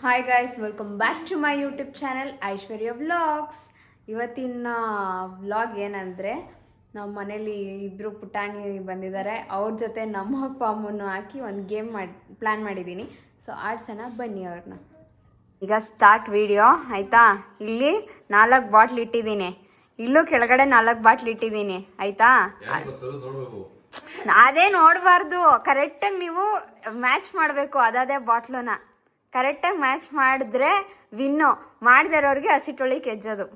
Hi guys, welcome back to my YouTube channel Aishwarya vlogs. ಇವತ್ತಿನ vlog ಏನಂದರೆ, ನಮ್ಮ ಮನೇಲಿ ಇಬ್ಬರು ಪುಟಾಣಿ ಬಂದಿದ್ದಾರೆ. ಅವ್ರ ಜೊತೆ ನಮ್ಮ ಅಪ್ಪ ಅಮ್ಮನ್ನು ಹಾಕಿ ಒಂದು ಗೇಮ್ ಪ್ಲ್ಯಾನ್ ಮಾಡಿದ್ದೀನಿ. ಸೊ ಆಡ್ಸೋಣ ಬನ್ನಿ ಅವ್ರನ್ನ. ಈಗ ಸ್ಟಾರ್ಟ್ ವಿಡಿಯೋ ಆಯಿತಾ. ಇಲ್ಲಿ 4 ಬಾಟ್ಲ್ ಇಟ್ಟಿದ್ದೀನಿ, ಇಲ್ಲೂ ಕೆಳಗಡೆ 4 ಬಾಟ್ಲ್ ಇಟ್ಟಿದ್ದೀನಿ ಆಯಿತಾ. ಅದೇ ನೋಡಬಾರ್ದು, ಕರೆಕ್ಟಾಗಿ ನೀವು ಮ್ಯಾಚ್ ಮಾಡಬೇಕು. ಅದೇ ಬಾಟ್ಲನ್ನ ಕರೆಕ್ಟಾಗಿ ಮ್ಯಾಚ್ ಮಾಡಿದ್ರೆ ವಿನ್ನು, ಮಾಡದೇ ಇರೋರಿಗೆ ಹಸಿಟೊಳಿಗೆ ಎಜ್ಜೋದು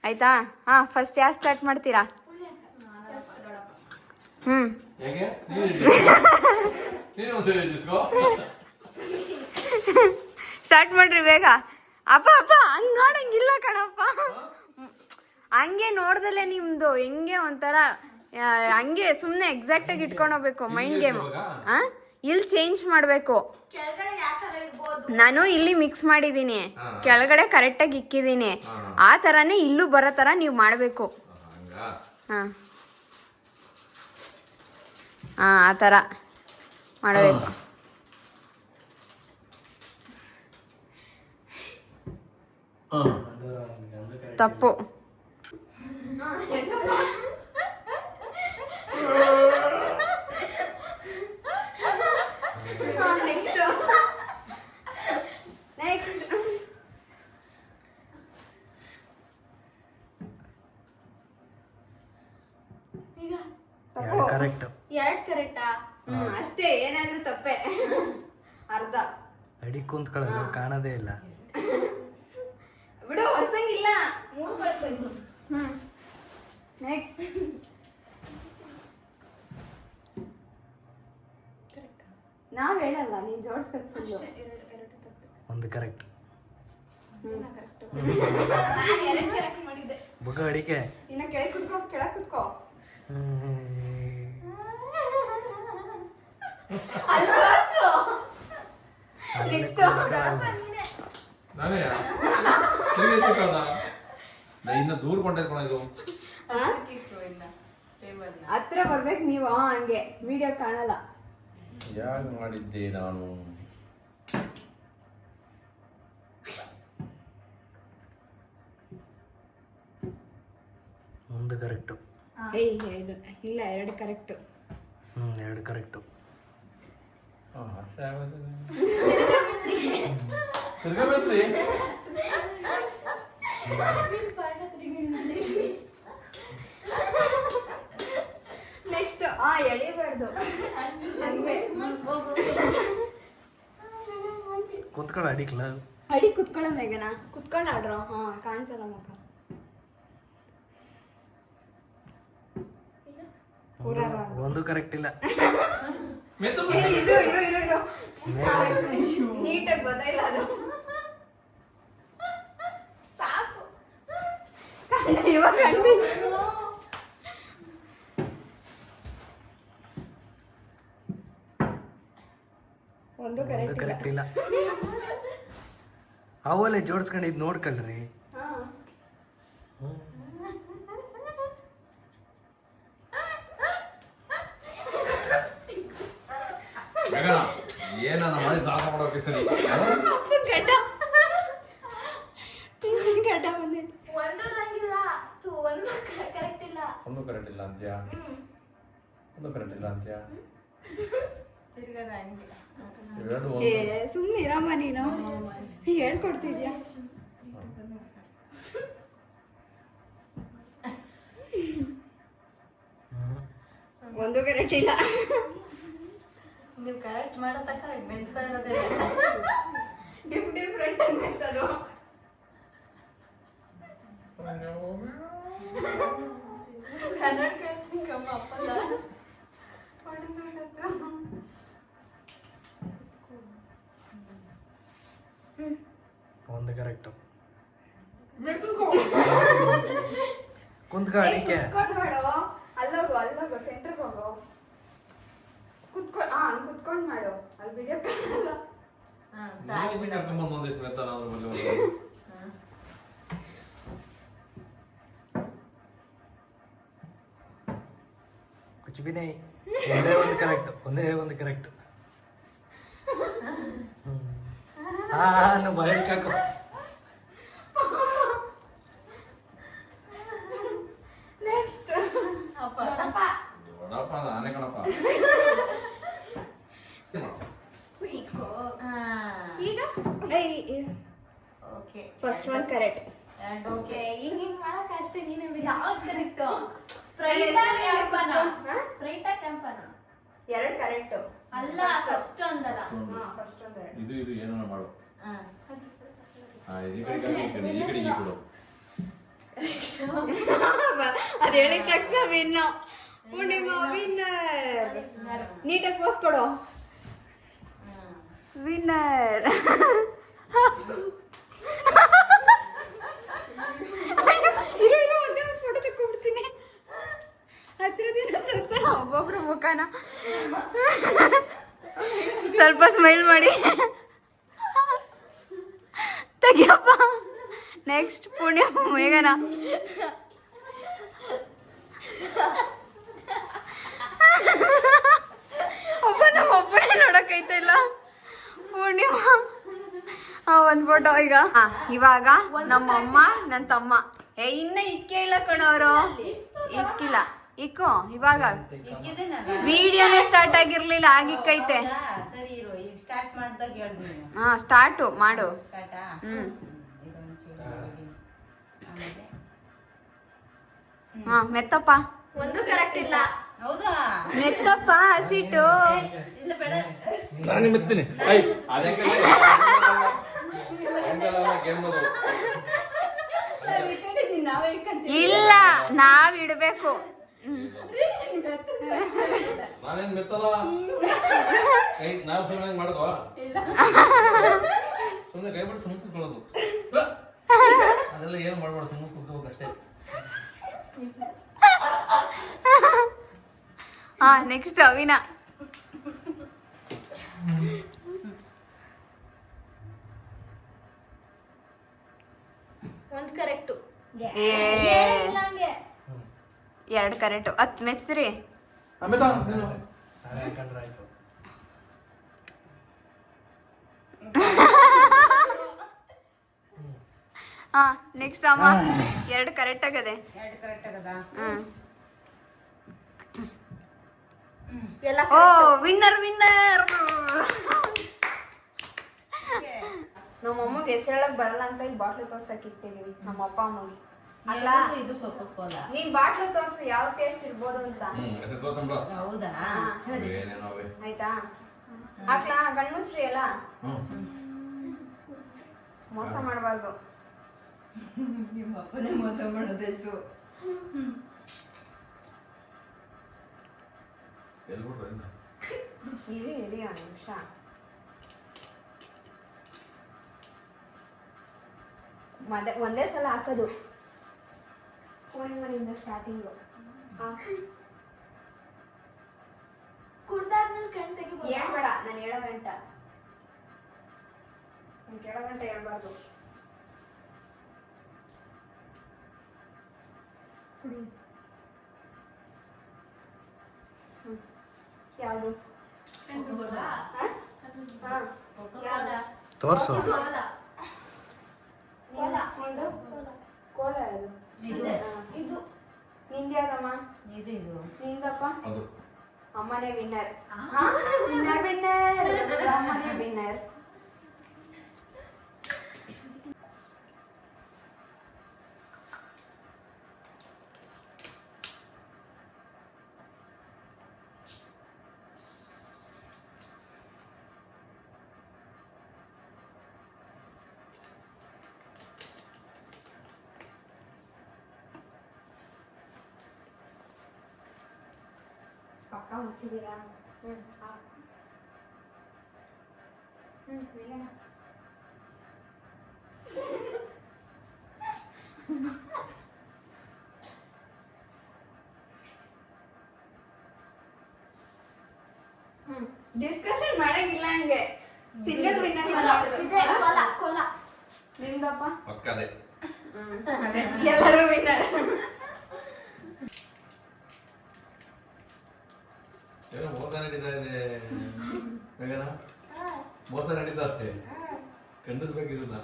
ಆಯ್ತಾ. ಹಾಂ, ಫಸ್ಟ್ ಯಾರು ಸ್ಟಾರ್ಟ್ ಮಾಡ್ತೀರಾ? ಸ್ಟಾರ್ಟ್ ಮಾಡ್ರಿ ಬೇಗ. ಅಪ್ಪ ಹಂಗೆ ನೋಡಂಗಿಲ್ಲ ಕಣಪ್ಪ, ಹಂಗೆ ನೋಡ್ದಲ್ಲೇ ನಿಮ್ದು ಹೆಂಗೆ ಒಂಥರ ಹಂಗೆ ಸುಮ್ಮನೆ ಎಕ್ಸಾಕ್ಟಾಗಿ ಇಟ್ಕೊಂಡು ಹೋಗ್ಬೇಕು. Mind game. ಹಾಂ, ಇಲ್ಲಿ ಚೇಂಜ್ ಮಾಡಬೇಕು. ನಾನು ಇಲ್ಲಿ ಮಿಕ್ಸ್ ಮಾಡಿದ್ದೀನಿ, ಕೆಳಗಡೆ ಕರೆಕ್ಟಾಗಿ ಇಕ್ಕಿದ್ದೀನಿ. ಆ ಥರನೇ ಇಲ್ಲೂ ಬರೋ ಥರ ನೀವು ಮಾಡಬೇಕು. ಹಾಂ ಆ ಥರ ಮಾಡಬೇಕು. ತಪ್ಪು. ಅಷ್ಟೇ, ಏನಾದ್ರೂ ತಪ್ಪೆ. ಅರ್ಧ ಅಡಿ ಕುಂತ್ಕೊಳ್ಳೋದು ಕಾಣದೇ ಇಲ್ಲ ಬಿಡು, ಹೊಸಂಗಿಲ್ಲ. ನೆಕ್ಸ್ಟ್ ನಾವ್ ಹೇಳಲ್ಲ, ನೀನ್ ಜೋಡಿಸ್ಬೇಕು. ಒಂದು ಕರೆಕ್ಟ್. ಬುಗ ಅಡಿಕೆ ಇನ್ನ ಕೆಳಗೆ ಕುತ್ಕೋ. ಇನ್ನ ದೂರ ಕೊಂಡೈದು ಹತ್ರ ಬರ್ಬೇಕು ನೀವು. ಹಂಗೆ ವಿಡಿಯೋ ಕಾಣಲ್ಲ. ಯಾಕೆ ಮಾಡಿದ್ದೆ ನಾನು? ಒಂದು ಕರೆಕ್ಟು. ಇಲ್ಲ, 2 ಕರೆಕ್ಟು. 2 ಕರೆಕ್ಟು. ನೆಕ್ಸ್ಟ್ ಎಳಿಬಾರ್ದು, ಕುತ್ಕೊಳ್ಳೋ ಅಡಿಕ್ಲ. ಅಡಿ ಕುತ್ಕೊಳ್ಳೋ ಮೇಘನಾ, ಕುತ್ಕೊಂಡು ಆಡ್ರೋ. ಕಾಣಿಸಲ್ಲ ಮುಖ. ಒಂದು ಕರೆಕ್ಟ್ ಇಲ್ಲ. ನೀಟಾಗಿ ಗೊತ್ತಾಯಿಲ್ಲ ಅದು. ಸಾಕು, ಇವಾಗ ಒಂದು ಕರೆಕ್ಟ್ ಇಲ್ಲ. ಅವಲ್ಲೇ ಜೋಡಿಸ್ಕೊಂಡಿದ್ದು ನೋಡ್ಕೊಳ್ರಿ. ಏನಾನ ಮಾಡಿ ಸಾಲ ಮಾಡೋಕೆ ಸರಿ. ಒಂದು ಕರೆಕ್ಟ್ ಇಲ್ಲ ಅಂತ್ಯಾ? ಸುಮ್ಮನೆ ಇರಮ್ಮ, ನೀನು ಹೇಳ್ಕೊಡ್ತಿದ್ಯಾ? ಒಂದು ಕರೆಕ್ಟ್ ಇಲ್ಲ. ನೀವು ಕರೆಕ್ಟ್ ಮಾಡತಕ್ಕ ಮೆಂತಾ ಇರೋದೇ ಡಿಫ್ರೆಂಟ್ ಅನ್ನಿಸ್ತದು. ಕನ್ನಡ ಕಮ್ಮ ಅಪ್ಪಲ್ಲ ಒಂದು ಕರೆಕ್ಟು. ಕುಂತ್ಕೊ ಅಡಿಕೆ. ಅಲ್ಲೋಗು ಸೆಂಟ್ರಿಗೆ ಹೋಗು. ಕುತ್ಕೊಂಡು ಮಾಡು, ಅಲ್ಲಿ ವಿಡಿಯೋ ಕಾಣಲ್ಲ. कुछ भी नहीं. ಒಂದೇ ಒಂದು ಕರೆಕ್ಟ್. ನಮ್ಮ ಬಾಯಲ್ಲಿ ಕಾಕು. ಅಪ್ಪ ದೊಡ್ಡಪ್ಪ ನಾನೇ ಕಣಪ್ಪ. ಈಗ okay first one correct. And okay ಹಿಂಗ್ ಮಾಡಕ್ ಅಷ್ಟೇ ನೀನೇ ಯಾವ್ದು ಕರೆಕ್ಟ್? ಸ್ಪ್ರೈಟ್ ಕ್ಯಾಂಪನ ಸ್ಪ್ರೈಟ್ ಕ್ಯಾಂಪನ ಎರಡು ಕರೆಕ್ಟ್ ಅಲ್ಲ ಫಸ್ಟ್ ಅಂದಲ್ಲ ಫಸ್ಟ್ ಒಂದು ಎರಡು. ಇದು ಏನೋ ಮಾಡು. ಈ ಕಡೆಗೆ ಕೊಡು. ಅದ್ ಹೇಳಿದ ತಕ್ಷಣ ವಿನ್. ಪೂರ್ಣಿಮಾ ವಿನ್ನರ್. ನೀಟಾಗಿ ಪೋಸ್ ಕೊಡು. ವಿನ್ನರ್. ಇರೋ ಒಂದೇ ಒಂದು ಫೋಟೋ ತಗೊಂಡ್ಬಿಡ್ತೀನಿ. ಹತ್ರದಿಂದ ತೋರ್ಸೋಣ ಒಬ್ಬೊಬ್ರು ಮುಖನ. ಸ್ವಲ್ಪ ಸ್ಮೈಲ್ ಮಾಡಿ ತೆಗಿಯಪ್ಪ. ನೆಕ್ಸ್ಟ್ ಪೂರ್ಣಿಮಾ ಮೇಘನ. ಒಬ್ಬ ನಮ್ಮ ಒಬ್ಬನೇ ನೋಡಕ್ಕೈತ ಇಲ್ಲ. ಪೂರ್ಣಿಮಾ ಒಂದ್ ಫೋಟೋ ಈಗ. ಇವಾಗ ನಮ್ಮ ಅಮ್ಮ ನನ್ನ ತಮ್ಮ. ಇನ್ನ ಇಕ್ಕೇ ಇಲ್ಲ ಕಣವರು. ಇಕ್ಕಿಲ್ಲ ಇಕ್ಕೋ. ಇವಾಗ ವಿಡಿಯೋನೇ ಸ್ಟಾರ್ಟ್ ಆಗಿರ್ಲಿಲ್ಲ. ಆಗಿಕ್ಕೈತೆ. ಸರಿ ಇರು ಈಗ ಸ್ಟಾರ್ಟ್ ಮಾಡ್ದಾಗ ಹೇಳ್ದು ನೀನು. ಹಾ ಸ್ಟಾರ್ಟು ಮಾಡು. ಸ್ಟಾರ್ಟಾ ಇದೊಂದು ಚೀಲ ಆಮೇಲೆ ಹಾ ಮೆತ್ತಪ್ಪ. ಒಂದು ಕರೆಕ್ಟ್ ಇಲ್ಲ. ಹೌದಾ ಮೆತ್ತಪ್ಪ ಹಸಿಟ್ಟು. ಇಲ್ಲ ಬೇಡ ನಾನು ಮೆತ್ತೀನಿ. ನಾವೇ ಇಲ್ಲ ನಾವ್ ಇಡ್ಬೇಕು. ನಾನೇನ್ ಮೆತ್ತಲ್ಲ. ನಾವು ಸುಮ್ಮನೆ ಮಾಡೋದು. ಸುಮ್ಮನೆ ಕೈ ಬಿಟ್ಟು ಸುಮ್ಮನೆ ಕೂತ್ಕೊಳ್ಳೋದು. ಅದೆಲ್ಲ ಏನು ಮಾಡ್ಬಾರ್ದು. ಸುಮ್ಮನೆ ಕೂತ್ಕೋಬೇಕು ಅಷ್ಟೇ. ಹಾ ನೆಕ್ಸ್ಟ್ ಅವಿನ. ಒಂದ್ ಕರೆಕ್ಟ್ ಎರಡು ಕರೆಕ್ಟ್. ಹತ್ ಮೆಚ್ಚ್ರಿ. ಆಮೇಲೆ ನೀನು ನಾನೇ ಕಂಡ್ರೆ ಆಯ್ತು. ಹಾ ನೆಕ್ಸ್ಟ್ ಅಮ್ಮ. ಎರಡು ಕರೆಕ್ಟ್ ಆಗದೆ. ಎರಡು ಕರೆಕ್ಟ್ ಆಗದಾ ಹ್ಮ್. ಎಲ್ಲ ಓ ವಿನ್ನರ್ ವಿನ್ನರ್. ನಮ್ಮ ಅಮ್ಮಗೆ ಹೆಸರೇಳಕ್ ಬರಲ್ಲ ಅಂತ ಈ ಬಾಟ್ಲು ತೋರ್ಸಕ್ ಇಟ್ಟಿದೀವಿ ನಮ್ಮ ಅಪ್ಪ ಅಮ್ಮಗೆ. ಅಲ್ಲ ಇದು ಸೊಪ್ಪು ಕೋಲ ನೀನ್ ಬಾಟ್ಲು ತೋರ್ಸು ಯಾವ ಟೇಸ್ಟ್ ಇರ್ಬೋದು ಅಂತ. ಹೆಸರು ತೋರ್ಸಂಬ್ರ. ಹೌದಾ ಸರಿ ಏನೇನೋ ಅವೆ. ಆಯ್ತಾ? ಹಾಕ್ಲಾ ಗಣ್ಮುಚ್ರಿ ಎಲ್ಲ. ಮೋಸ ಮಾಡಬಾರ್ದು. ನಿಮ್ಮ ಅಪ್ಪನೇ ಮೋಸ ಮಾಡೋದೇಸು. ಎಲ್ಬಿಟ್ರು ಇನ್ನು? ಇರಿ ಇರಿ ಒಂದು ನಿಮಿಷ. ಒಂದೇ ಸಲ ಹಾಕೋದು. ಪೂರ್ಣಿಮನಿಂದ ಸ್ಟಾರ್ಟಿಂಗು. ಕುಡ್ದಾದ್ಮೇಲೆ ಕಣ್ ತೆಗಿಬೋದು. ಏನ್ ಬೇಡ ನಾನು ಹೇಳೋ ಗಂಟ. ನೀನ್ ಕೇಳೋ ಗಂಟ ಹೇಳ್ಬಾರ್ದು. ಯಾವುದು? ತೋರ್ಸು. ಕೋಲ ಅದು. ಇದು ಇದು ನಿಂದ ಯಾವ್ದಮ್ಮ? ಇದು ಇದು ನಿಂದಪ್ಪ? ಅದು ಅಮ್ಮನೇ ವಿನ್ನರ್. Winner winner. ಅಮ್ಮನೇ ವಿನ್ನರ್. ಪಕ್ಕ ಮುಚ್ಚಿದ್ದೀರಾ? ಇಲ್ಲ. ಡಿಸ್ಕಷನ್ ಮಾಡಂಗಿಲ್ಲ ಹಂಗೆ. ಸಿಂಗಲ್ ವಿನ್ನರ್ ಇದೆ ಕೋಲ ಕೋಲ. ನಿಂದಪ್ಪ? ಪಕ್ಕದೆ. ಎಲ್ಲರೂ ವಿನ್ನರ್. ಏನೋ ಮೋಸ ನಡೀತಾ ಇದೆ. ಬೇಗನ ಮೋಸ ನಡೀತಾ ಇದೆ. ಖಂಡಿಸ್ಬೇಕಿದನ್ನ.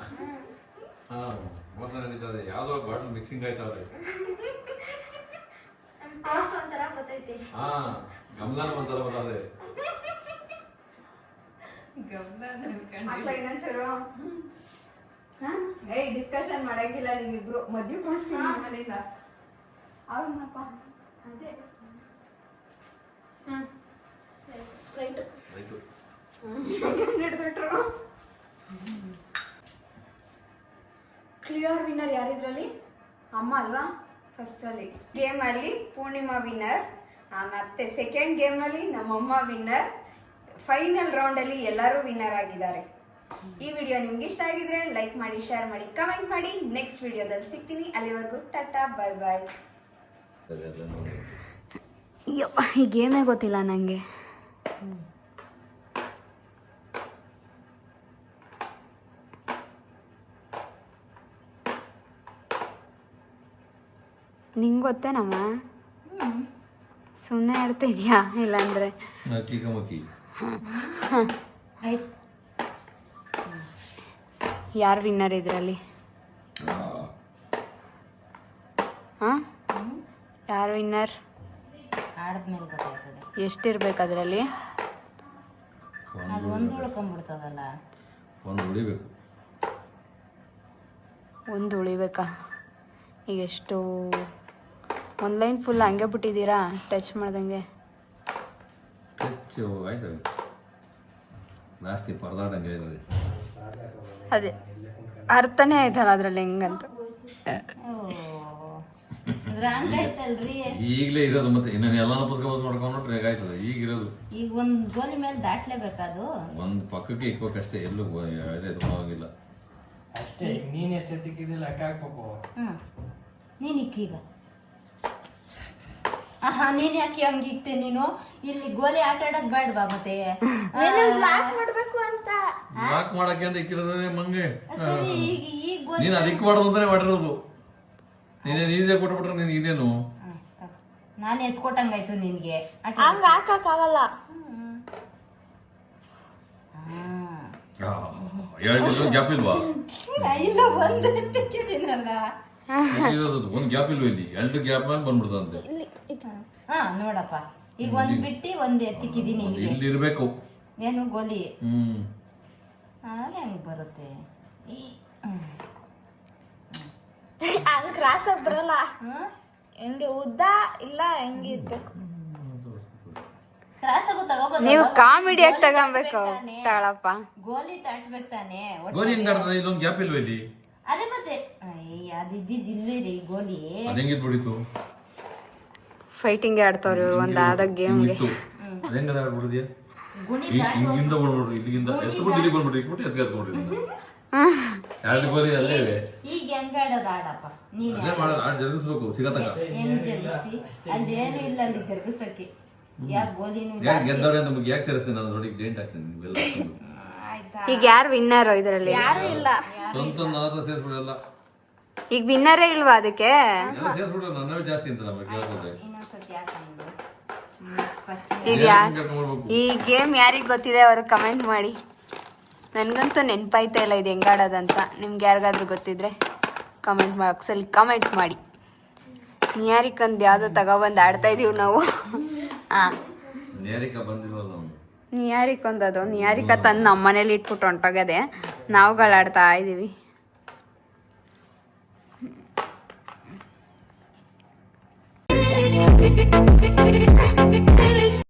ಹಾ ಮೋಸ ನಡೀತದೆ. ಯಾವ್ದೋ ಬಾಟಲ್ ಮಿಕ್ಸಿಂಗ್ ಆಯ್ತಾವ್ರೆ. ಟೇಸ್ಟ್ ಒಂಥರ ಗೊತ್ತೈತಿ. ಹಾ ಗಮನ ಒಂಥರ ಬರ್ತದೆ. ಮಕ್ಳ ಇನ್ನೊಂಚೂರು ಏಯ್ ಡಿಸ್ಕಷನ್ ಮಾಡಂಗಿಲ್ಲ ನೀವಿಬ್ರು ಮದ್ವೆ ಮಾಡಿಸ್ತೀನಿ ಮನೆಯಿಂದ ಅವ್ರನ್ನಪ್ಪ ಅದೇ ಹ್ಮ್ ಸ್ಪ್ರೈಟ್. ಆಯ್ತು. ಹಿಡಿದ್ಬಿಟ್ರು. ಕ್ಲಿಯರ್ ವಿನ್ನರ್ ಯಾರಿದ್ರಲ್ಲಿ? ಅಮ್ಮ ಅಲ್ವಾ ಫಸ್ಟ್ ಅಲ್ಲಿ ಗೇಮ್ ಅಲ್ಲಿ ಪೂರ್ಣಿಮಾ ವಿನ್ನರ್, ಮತ್ತೆ ಸೆಕೆಂಡ್ ಗೇಮ್ ಅಲ್ಲಿ ನಮ್ಮಮ್ಮ ವಿನ್ನರ್, ಫೈನಲ್ ರೌಂಡ್ ಅಲ್ಲಿ ಎಲ್ಲರೂ ವಿನ್ನರ್ ಆಗಿದ್ದಾರೆ. ಈ ವಿಡಿಯೋ ನಿಮ್ಗೆ ಇಷ್ಟ ಆಗಿದ್ರೆ ಲೈಕ್ ಮಾಡಿ, ಶೇರ್ ಮಾಡಿ, ಕಮೆಂಟ್ ಮಾಡಿ. ನೆಕ್ಸ್ಟ್ ವಿಡಿಯೋದಲ್ಲಿ ಸಿಗ್ತೀನಿ. ಅಲ್ಲಿವರೆಗೂ ಟಾಟಾ ಬೈ ಬಾಯ್. ಈ ಗೇಮೇ ಗೊತ್ತಿಲ್ಲ ನಂಗೆ. ನಿಂಗೆ ಗೊತ್ತೇನಮ್ಮ? ಸುಮ್ಮನೆ ಆಡ್ತಾ ಇದೆಯಾ ಇಲ್ಲಾಂದ್ರೆ ನಕ್ಕಿ ಕಮಕಿ. ಆಯ್ತು. ಯಾರು ವಿನ್ನರ್ ಇದರಲ್ಲಿ? ಹಾಂ ಯಾರು ವಿನ್ನರ್? ಆಡಿದ್ಮೇಲೆ ಗೊತ್ತಾಗ್ತದೆ. ಎಷ್ಟಿರ್ಬೇಕು ಅದರಲ್ಲಿ? ಅದು ಒಂದು ಉಳ್ಕೊಂಡ್ಬಿಡ್ತದಲ್ಲ. ಒಂದು ಉಳಿಬೇಕು. ಒಂದು ಉಳಿಬೇಕಾ? ಈಗ ಎಷ್ಟು? ಒಂದು ಲೈನ್ ಫುಲ್ ಹಂಗೆ ಬಿಟ್ಟಿದ್ದೀರಾ ಟಚ್ ಮಾಡ್ದಂಗೆ? ಹೆಚ್ಚು ಆಯ್ತು. ಲಾಸ್ಟಿಗೆ ಪರದಾಟಂಗೆ ಆಯ್ತದೆ. ಅದೇ ಅರ್ಥನೇ ಆಯ್ತಲ್ಲ ಅದ್ರಲ್ಲಿ ಹೆಂಗಂತ. ಅದ್ರ ಹಂಗಾಯ್ತಲ್ರಿ. ಈಗಲೇ ಇರೋದು ಮತ್ತೆ ಇನ್ನು ಎಲ್ಲಾನು ಪುಸ್ತಕ ಮಾಡ್ಕೊಂಡ್ರೆ ಹೇಗಾಯ್ತದೆ ಈಗಿರೋದು. ಈಗ ಒಂದ್ ಗೋಲಿ ಮೇಲೆ ದಾಟ್ಲೇಬೇಕದು. ಒಂದು ಪಕ್ಕಕ್ಕೆ ಇಕ್ಬೇಕಷ್ಟೇ. ಎಲ್ಲೂ ಹೋಗಿಲ್ಲ ಅಷ್ಟೇ. ನೀನ್ ಎಷ್ಟೊತ್ತಿಕ್ಕಿದ್ದಿಲ್ಲ ಲೆಕ್ಕ ಹಾಕ್ಬೇಕು. ನೀನ್ ಇಕ್ಕೀಗ. ನೀನ್ ಯಾಕೆ ಹಂಗಿಕ್ತೆ ನೀನು? ಇಲ್ಲಿ ಗೋಲಿ ಆಟ ಆಡಕ್ ಬೇಡವಾ ಮತ್ತೆ? ಲಾಕ್ ಮಾಡ್ಬೇಕು ಅಂತ. ಲಾಕ್ ಮಾಡಕ್ಕೆ ಅಂತ ಇಕ್ಕಿರೋದೇ ಮಂಗೆ. ಸರಿ ಈಗ ಗೋಲಿ ನೀನು ಅದಕ್ಕೆ ಮಾಡೋದು ಅಂತಾನೆ ಮಾಡಿರೋದು. ನೀನೇನು ಈಸಿಯಾಗಿ ಕೊಟ್ಬಿಟ್ರೆ ನೀನು ಇದೇನು? ನಾನು ಎತ್ಕೊಟ್ಟಂಗಾಯ್ತು ನಿನ್ಗೆ. ಹಂಗ ಹಾಕಕ್ಕಾಗಲ್ಲ. ಎರಡು ಗ್ಯಾಪ್ ಇಲ್ವಾ? ಇಲ್ಲ ಒಂದು ಎತ್ತಿಕ್ಕಿದ್ದೀನಲ್ಲ. ಇರೋದು ಒಂದು ಗ್ಯಾಪ್ ಇಲ್ವಾ ಇಲ್ಲಿ? ಎರಡು ಗ್ಯಾಪ್ ಮೇಲೆ ಬಂದ್ಬಿಡ್ತಂತೆ. ನೋಡಪ್ಪ ಈಗ ಒಂದ್ ಬಿಟ್ಟು ಒಂದ್ ಎತ್ತಿಕ್ಕಿದೀನಿ ಇಲ್ಲಿಗೆ. ಇಲ್ಲಿ ಇರ್ಬೇಕು ಏನು ಗೋಲಿ? ಹ್ಮ್ ಅದೇ ಹೆಂಗ್ ಬರುತ್ತೆ? ಹಂಗ ಕ್ರಾಸ್ ಆಗಿ ಬರಲ್ಲ. ಹೆಂಗೆ ಉದ್ದ ಇಲ್ಲ ಹೆಂಗೆ ಇರ್ಬೇಕು. ಕ್ರಾಸ್ ಆಗೋ ತಗೋಬೋದು. ನೀವು ಕಾಮಿಡಿಯಾಗಿ ತಗೊಬೇಕು ತಾಳಪ್ಪ. ಗೋಲಿ ತಾಟ್ಬೇಕು ತಾನೆ. ಗೋಲಿ ಹೆಂಗ್ ಆಡ್ತದೆ? ಇದೊಂದು ಗ್ಯಾಪ್ ಇಲ್ವಾ ಇಲ್ಲಿ? ಅದೇ ಮತ್ತೆ ಅದಿದ್ದಿದ್ದು ಇಲ್ಲಿ ರೀ ಗೋಲಿ. ಅದ್ ಹೆಂಗಿದ್ ಬಿಡಿತು? ಫೈಟಿಂಗ್ ಆಡ್ತವ್ರು ಒಂದು ಆದ ಗೇಮ್ಗೆ. ಅದ್ ಹೆಂಗದ ಆಡ್ಬಿಡಿದ್ಯಾ? ಗುಣಿ ಹಿಂಗಿಂದ ಬಂದ್ಬಿಡ್ರಿ, ಇಲ್ಲಿಗಿಂದ ಎತ್ಬಿಟ್ಟು ಇಲ್ಲಿ ಬಂದ್ಬಿಡ್ರಿ, ಇಟ್ಬಿಟ್ಟು ಎತ್ಕೊಳ್ಬಿಡ್ರಿ. ಎರಡು ಗೋಲಿ ಅಲ್ಲೇ ಇವೆ. ಈಗ ಹೆಂಗ ಆಡೋದು ಆಡಪ್ಪ ನೀನ್. ಅದೇ ಮಾಡೋದು, ಆಡ್ ಜರುಗಿಸ್ಬೇಕು ಸಿಗತಕ್ಕ. ಹೆಂಗ್ ಜರುಗಿಸ್ತಿ? ಅಲ್ಲೇನು ಇಲ್ಲ ಅಲ್ಲಿ ಜರುಗಿಸಕ್ಕೆ. ಯಾಕೆ ಗೋಲಿನೂ ಇಲ್ಲ. ಯಾರು ಗೆದ್ದವ್ರೆ ಅಂತ ನಮ್ಗೆ ಯಾಕೆ ಸೇರಿಸ್ತೀನಿ? ನಾನು ನೋಡಿ ಜೈಂಟ್ ಹಾಕ್ತೀನಿ ನಿಮ್ಗೆಲ್ಲ. ಆಯ್ತಾ? ಈಗ ಯಾರು ವಿನ್ನರ್ ಇದರಲ್ಲಿ? ಯಾರು ಇಲ್ಲ. ಸ್ವಂತ ನನ್ನ ಹತ್ರ ಸೇರಿಸ್ಬಿಡಲ್ಲ. ಈಗ ವಿನ್ನರೇ ಇಲ್ವಾ ಅದಕ್ಕೆ? ಎಲ್ಲ ಸೇರಿಸ್ಬಿಟ್ರೆ ನನ್ನವೇ ಜಾಸ್ತಿ ಅಂತ ನಮಗೆ ಕೇಳ್ಬೋದೆ. ಇನ್ನೊಂದ್ಸತಿ ಯಾಕಂದ್ರೆ ಇದು ಈ ಗೇಮ್ ಯಾರಿಗೆ ಗೊತ್ತಿದೆ ಅವರು ಕಮೆಂಟ್ ಮಾಡಿ. ನನಗಂತೂ ನೆನಪಾಯ್ತಾ ಇಲ್ಲ ಇದು ಹೆಂಗಾಡೋದಂತ. ನಿಮ್ಗೆ ಯಾರಿಗಾದ್ರೂ ಗೊತ್ತಿದ್ರೆ ಕಮೆಂಟ್ ಬಾಕ್ಸಲ್ಲಿ ಕಮೆಂಟ್ ಮಾಡಿ. ನಿಯಾರಿಕಂದು ಯಾವುದೋ ತಗೊಬಂದು ಆಡ್ತಾ ಇದೀವಿ ನಾವು. ಹಾಂ ನೇರಿಕ ಬಂದಿಲ್ವಲ್ಲ ಅವ್ನು. ನಿಯಾರಿಕೊಂದು ಅದು ನಿಯಾರಿಕ ತಂದು ನಮ್ಮ ಮನೇಲಿ ಇಟ್ಬಿಟ್ಟು ಹೊಂಟೋಗದೆ. ನಾವುಗಳು ಆಡ್ತಾ ಇದ್ದೀವಿ.